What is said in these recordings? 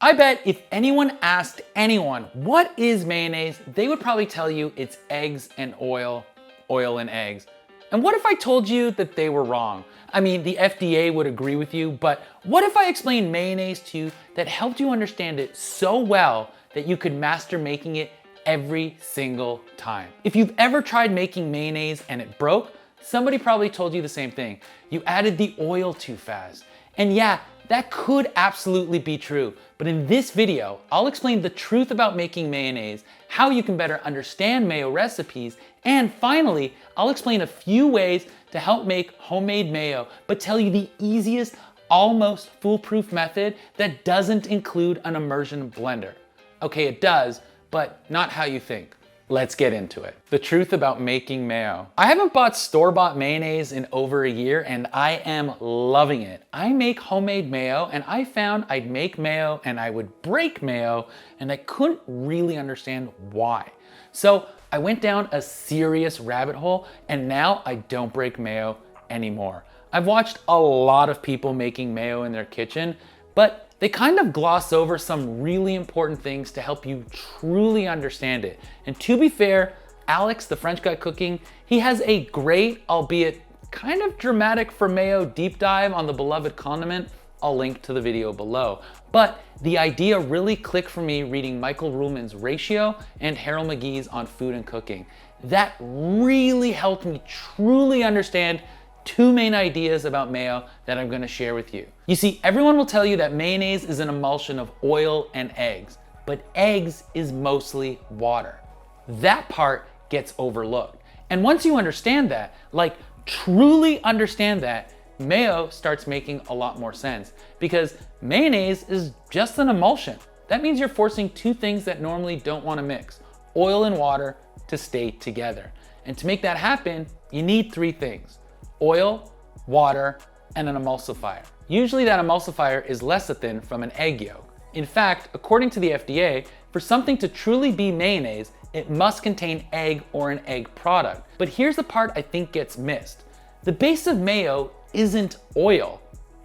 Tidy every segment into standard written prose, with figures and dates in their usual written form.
I bet if anyone asked anyone what is mayonnaise, they would probably tell you it's eggs and oil and eggs. And what if I told you that they were wrong? I mean, the FDA would agree with you, but what if I explained mayonnaise to you that helped you understand it so well that you could master making it every single time? If you've ever tried making mayonnaise and it broke, somebody probably told you the same thing. You added the oil too fast. And yeah, that could absolutely be true, but in this video, I'll explain the truth about making mayonnaise, how you can better understand mayo recipes, and finally, I'll explain a few ways to help make homemade mayo, but tell you the easiest, almost foolproof method that doesn't include an immersion blender. Okay, it does, but not how you think. Let's get into it. The truth about making mayo. I haven't bought store-bought mayonnaise in over a year and I am loving it. I make homemade mayo and I found I'd make mayo and I would break mayo and I couldn't really understand why. So I went down a serious rabbit hole and now I don't break mayo anymore. I've watched a lot of people making mayo in their kitchen, but they kind of gloss over some really important things to help you truly understand it. And to be fair, Alex, the French guy cooking, he has a great, albeit kind of dramatic for mayo deep dive on the beloved condiment. I'll link to the video below. But the idea really clicked for me reading Michael Ruhlman's Ratio and Harold McGee's on food and cooking. That really helped me truly understand two main ideas about mayo that I'm gonna share with you. You see, everyone will tell you that mayonnaise is an emulsion of oil and eggs, but eggs is mostly water. That part gets overlooked. And once you understand that, like truly understand that, mayo starts making a lot more sense because mayonnaise is just an emulsion. That means you're forcing two things that normally don't wanna mix, oil and water, to stay together. And to make that happen, you need three things: oil, water, and an emulsifier. Usually that emulsifier is lecithin from an egg yolk. In fact, according to the FDA, for something to truly be mayonnaise, it must contain egg or an egg product. But here's the part I think gets missed. The base of mayo isn't oil,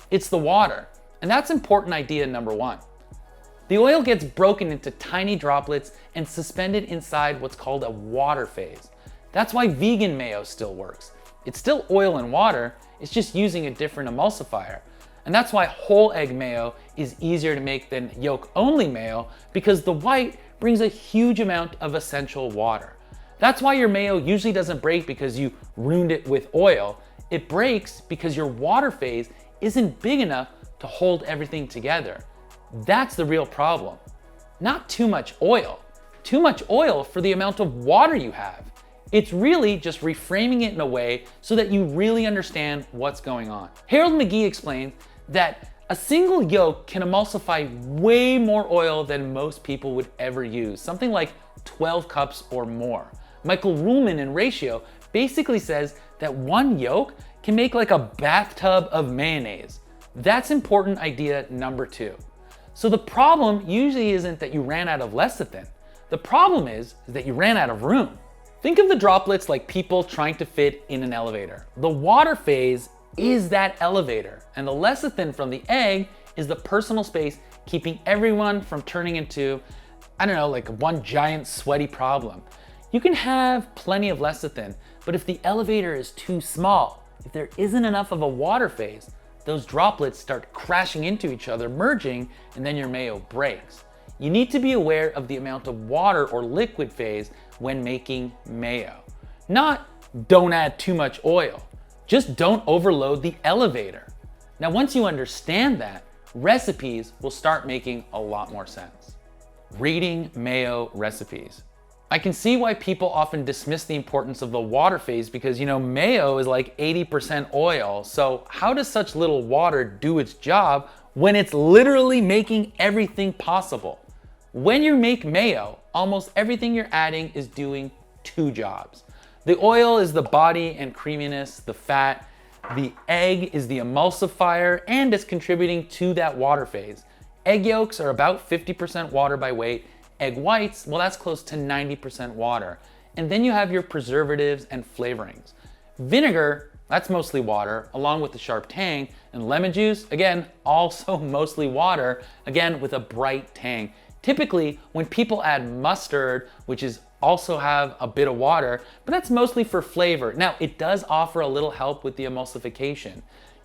it's the water. And that's important idea number one. The oil gets broken into tiny droplets and suspended inside what's called a water phase. That's why vegan mayo still works. It's still oil and water, it's just using a different emulsifier. And that's why whole egg mayo is easier to make than yolk only mayo, because the white brings a huge amount of essential water. That's why your mayo usually doesn't break because you ruined it with oil. It breaks because your water phase isn't big enough to hold everything together. That's the real problem. Not too much oil. Too much oil for the amount of water you have. It's really just reframing it in a way so that you really understand what's going on. Harold McGee explains that a single yolk can emulsify way more oil than most people would ever use, something like 12 cups or more. Michael Ruhlman in Ratio basically says that one yolk can make like a bathtub of mayonnaise. That's important idea number two. So the problem usually isn't that you ran out of lecithin. The problem is that you ran out of room. Think of the droplets like people trying to fit in an elevator. The water phase is that elevator, and the lecithin from the egg is the personal space keeping everyone from turning into, I don't know, like one giant sweaty problem. You can have plenty of lecithin, but if the elevator is too small, if there isn't enough of a water phase, those droplets start crashing into each other, merging, and then your mayo breaks. You need to be aware of the amount of water or liquid phase when making mayo. Not don't add too much oil, just don't overload the elevator. Now, once you understand that, recipes will start making a lot more sense. Reading mayo recipes. I can see why people often dismiss the importance of the water phase because, you know, mayo is like 80% oil. So how does such little water do its job when it's literally making everything possible? When you make mayo, almost everything you're adding is doing two jobs. The oil is the body and creaminess, the fat. The egg is the emulsifier and it's contributing to that water phase. Egg yolks are about 50% water by weight. Egg whites, well, that's close to 90% water. And then you have your preservatives and flavorings. Vinegar that's mostly water, along with the sharp tang, and lemon juice, again, also mostly water, again, with a bright tang. Typically, when people add mustard, which is also have a bit of water, but that's mostly for flavor. Now, it does offer a little help with the emulsification.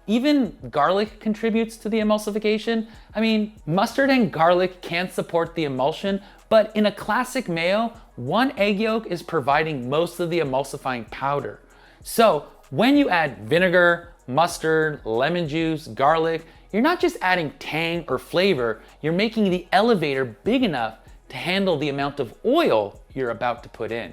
Even garlic contributes to the emulsification. I mean, mustard and garlic can support the emulsion, but in a classic mayo, one egg yolk is providing most of the emulsifying powder. So when you add vinegar, mustard, lemon juice, garlic, you're not just adding tang or flavor, you're making the elevator big enough to handle the amount of oil you're about to put in.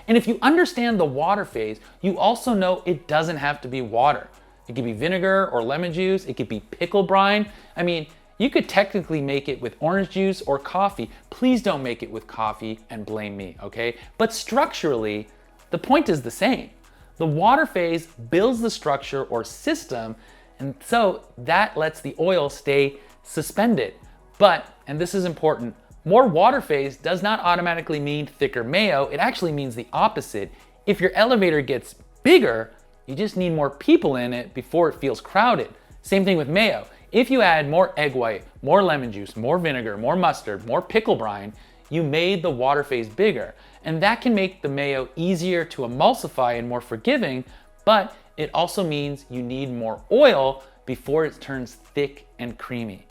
And if you understand the water phase, you also know it doesn't have to be water. It could be vinegar or lemon juice, it could be pickle brine. I mean, you could technically make it with orange juice or coffee. Please don't make it with coffee and blame me, okay? But structurally, the point is the same. The water phase builds the structure or system, and so that lets the oil stay suspended. But, and this is important, more water phase does not automatically mean thicker mayo. It actually means the opposite. If your elevator gets bigger, you just need more people in it before it feels crowded. Same thing with mayo. If you add more egg white, more lemon juice, more vinegar, more mustard, more pickle brine, you made the water phase bigger. And that can make the mayo easier to emulsify and more forgiving, but it also means you need more oil before it turns thick and creamy.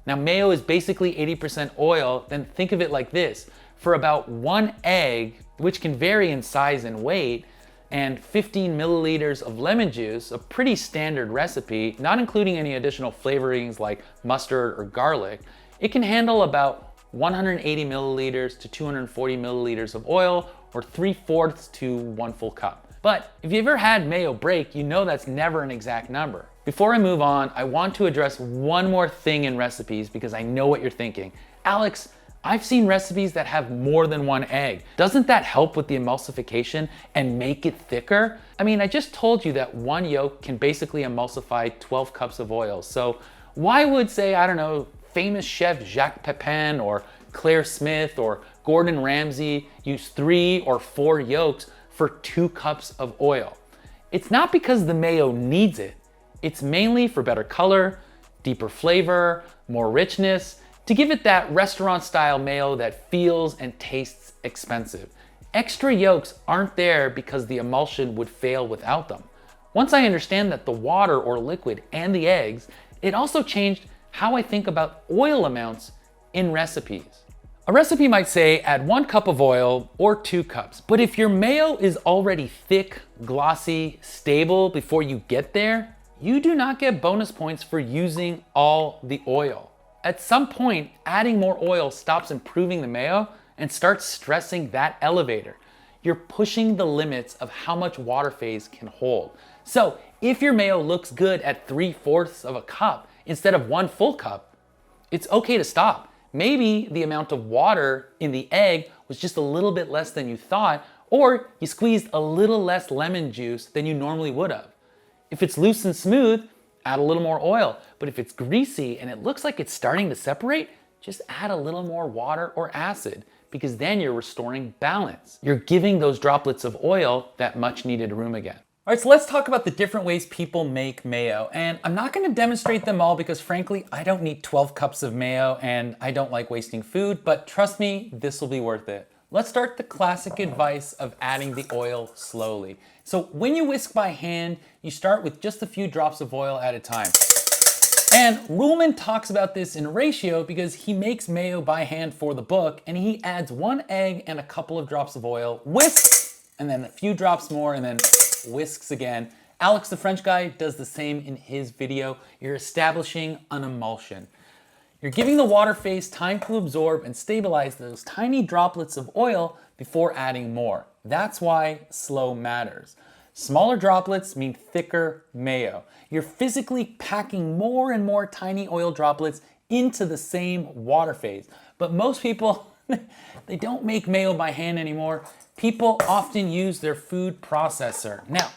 Now, mayo is basically 80% oil, then think of it like this. For about one egg, which can vary in size and weight, and 15 milliliters of lemon juice, a pretty standard recipe, not including any additional flavorings like mustard or garlic, it can handle about 180 milliliters to 240 milliliters of oil, or 3/4 to 1 full cup. But if you've ever had mayo break, you know that's never an exact number. Before I move on, I want to address one more thing in recipes because I know what you're thinking. Alex, I've seen recipes that have more than one egg. Doesn't that help with the emulsification and make it thicker? I mean, I just told you that one yolk can basically emulsify 12 cups of oil. So why would, say, I don't know, famous chef Jacques Pepin or Claire Smith or Gordon Ramsay use 3 or 4 yolks for 2 cups of oil? It's not because the mayo needs it. It's mainly for better color, deeper flavor, more richness, to give it that restaurant-style mayo that feels and tastes expensive. Extra yolks aren't there because the emulsion would fail without them. Once I understand that the water or liquid and the eggs, it also changed how I think about oil amounts in recipes. A recipe might say add 1 cup of oil or 2 cups, but if your mayo is already thick, glossy, stable before you get there, you do not get bonus points for using all the oil. At some point, adding more oil stops improving the mayo and starts stressing that elevator. You're pushing the limits of how much water phase can hold. So if your mayo looks good at 3/4 of a cup instead of 1 full cup, it's okay to stop. Maybe the amount of water in the egg was just a little bit less than you thought, or you squeezed a little less lemon juice than you normally would have. If it's loose and smooth, add a little more oil. But if it's greasy and it looks like it's starting to separate, just add a little more water or acid, because then you're restoring balance. You're giving those droplets of oil that much needed room again. All right, so let's talk about the different ways people make mayo. And I'm not gonna demonstrate them all because frankly, I don't need 12 cups of mayo and I don't like wasting food, but trust me, this will be worth it. Let's start the classic advice of adding the oil slowly. So when you whisk by hand, you start with just a few drops of oil at a time. And Ruhlman talks about this in ratio because he makes mayo by hand for the book, and he adds 1 egg and a couple of drops of oil, whisks, and then a few drops more, and then whisks again. Alex the French guy does the same in his video. You're establishing an emulsion. You're giving the water phase time to absorb and stabilize those tiny droplets of oil before adding more. That's why slow matters. Smaller droplets mean thicker mayo. You're physically packing more and more tiny oil droplets into the same water phase. But most people, they don't make mayo by hand anymore. People often use their food processor. Now,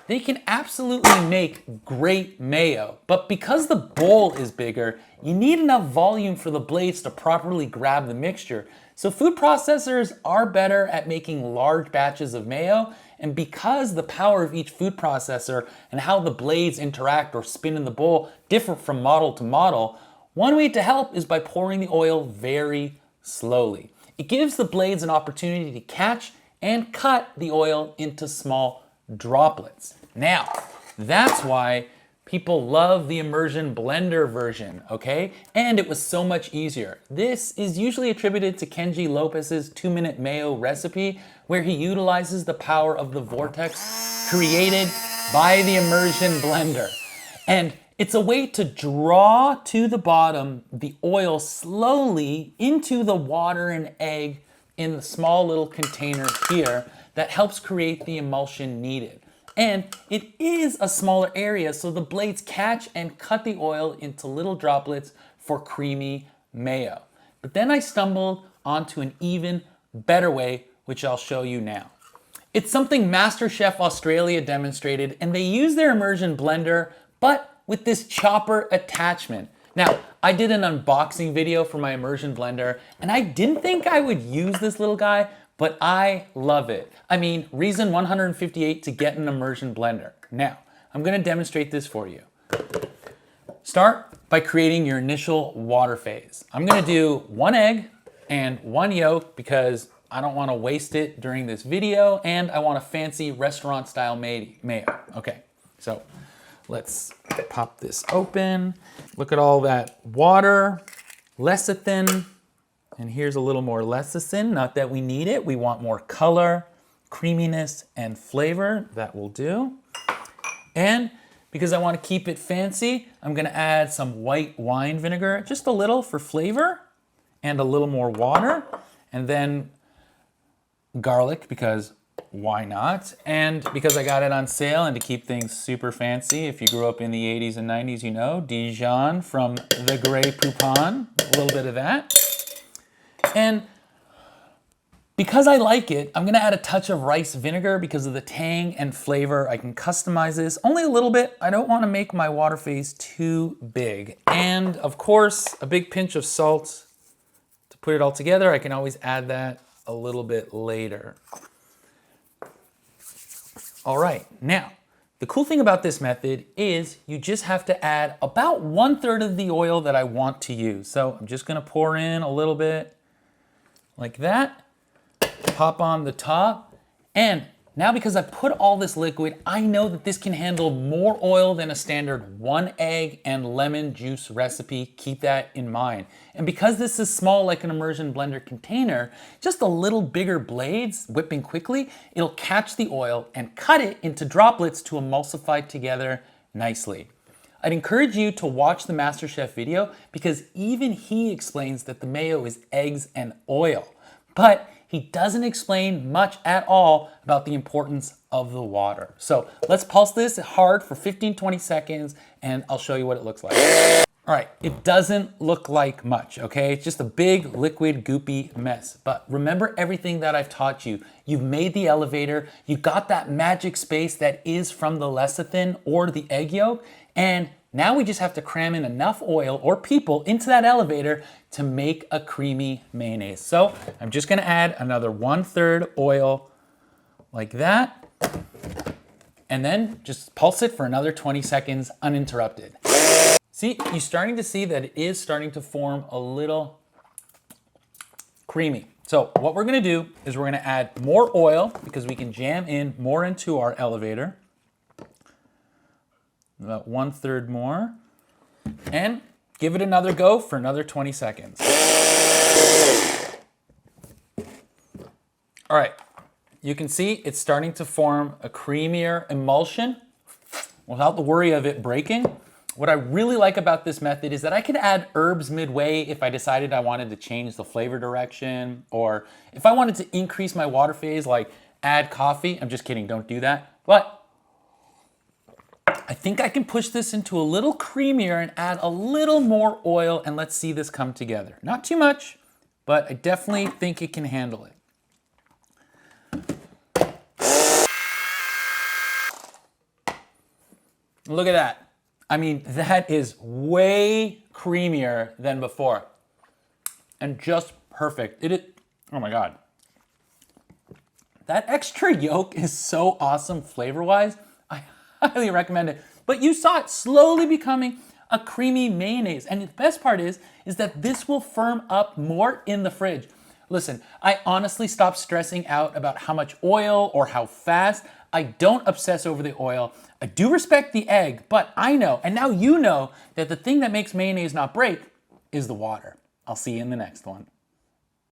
they can absolutely make great mayo. But because the bowl is bigger, you need enough volume for the blades to properly grab the mixture. So food processors are better at making large batches of mayo, and because the power of each food processor and how the blades interact or spin in the bowl differ from model to model, one way to help is by pouring the oil very slowly. It gives the blades an opportunity to catch and cut the oil into small droplets. Now, that's why people love the immersion blender version, okay? And it was so much easier. This is usually attributed to Kenji Lopez's 2-minute mayo recipe, where he utilizes the power of the vortex created by the immersion blender. And it's a way to draw to the bottom the oil slowly into the water and egg in the small little container here that helps create the emulsion needed. And it is a smaller area, so the blades catch and cut the oil into little droplets for creamy mayo. But then I stumbled onto an even better way, which I'll show you now. It's something MasterChef Australia demonstrated, and they use their immersion blender, but with this chopper attachment. Now, I did an unboxing video for my immersion blender, and I didn't think I would use this little guy, but I love it. I mean, reason 158 to get an immersion blender. Now, I'm gonna demonstrate this for you. Start by creating your initial water phase. I'm gonna do 1 egg and 1 yolk because I don't wanna waste it during this video, and I want a fancy restaurant style mayo. Okay, so let's pop this open. Look at all that water, lecithin, and here's a little more lecithin. Not that we need it. We want more color, creaminess, and flavor. That will do. And because I want to keep it fancy, I'm going to add some white wine vinegar, just a little for flavor, and a little more water, and then garlic, because why not? And because I got it on sale and to keep things super fancy, if you grew up in the 80s and 90s, you know, Dijon from the Grey Poupon, a little bit of that. And because I like it, I'm gonna add a touch of rice vinegar because of the tang and flavor. I can customize this only a little bit. I don't wanna make my water phase too big. And of course, a big pinch of salt to put it all together. I can always add that a little bit later. All right, now, the cool thing about this method is you just have to add about 1/3 of the oil that I want to use. So I'm just gonna pour in a little bit like that, pop on the top, and now because I put all this liquid, I know that this can handle more oil than a standard 1 egg and lemon juice recipe. Keep that in mind. And because this is small like an immersion blender container, just a little bigger blades whipping quickly, it'll catch the oil and cut it into droplets to emulsify together nicely. I'd encourage you to watch the MasterChef video because even he explains that the mayo is eggs and oil, but he doesn't explain much at all about the importance of the water. So let's pulse this hard for 15-20 seconds and I'll show you what it looks like. All right, it doesn't look like much, okay? It's just a big liquid goopy mess. But remember everything that I've taught you. You've made the elevator, you got that magic space that is from the lecithin or the egg yolk, and now we just have to cram in enough oil or people into that elevator to make a creamy mayonnaise. So I'm just gonna add another 1/3 oil like that, and then just pulse it for another 20 seconds uninterrupted. See, you're starting to see that it is starting to form a little creamy. So what we're gonna do is we're gonna add more oil because we can jam in more into our elevator. About 1/3 more. And give it another go for another 20 seconds. All right, you can see it's starting to form a creamier emulsion without the worry of it breaking. What I really like about this method is that I can add herbs midway if I decided I wanted to change the flavor direction, or if I wanted to increase my water phase, like add coffee. I'm just kidding, don't do that. But I think I can push this into a little creamier and add a little more oil, and let's see this come together. Not too much, but I definitely think it can handle it. Look at that. I mean, that is way creamier than before. And just perfect. Oh my God. That extra yolk is so awesome flavor-wise. I highly recommend it. But you saw it slowly becoming a creamy mayonnaise. And the best part is that this will firm up more in the fridge. Listen, I honestly stopped stressing out about how much oil or how fast. I don't obsess over the oil. I do respect the egg, but I know, and now you know, that the thing that makes mayonnaise not break is the water. I'll see you in the next one.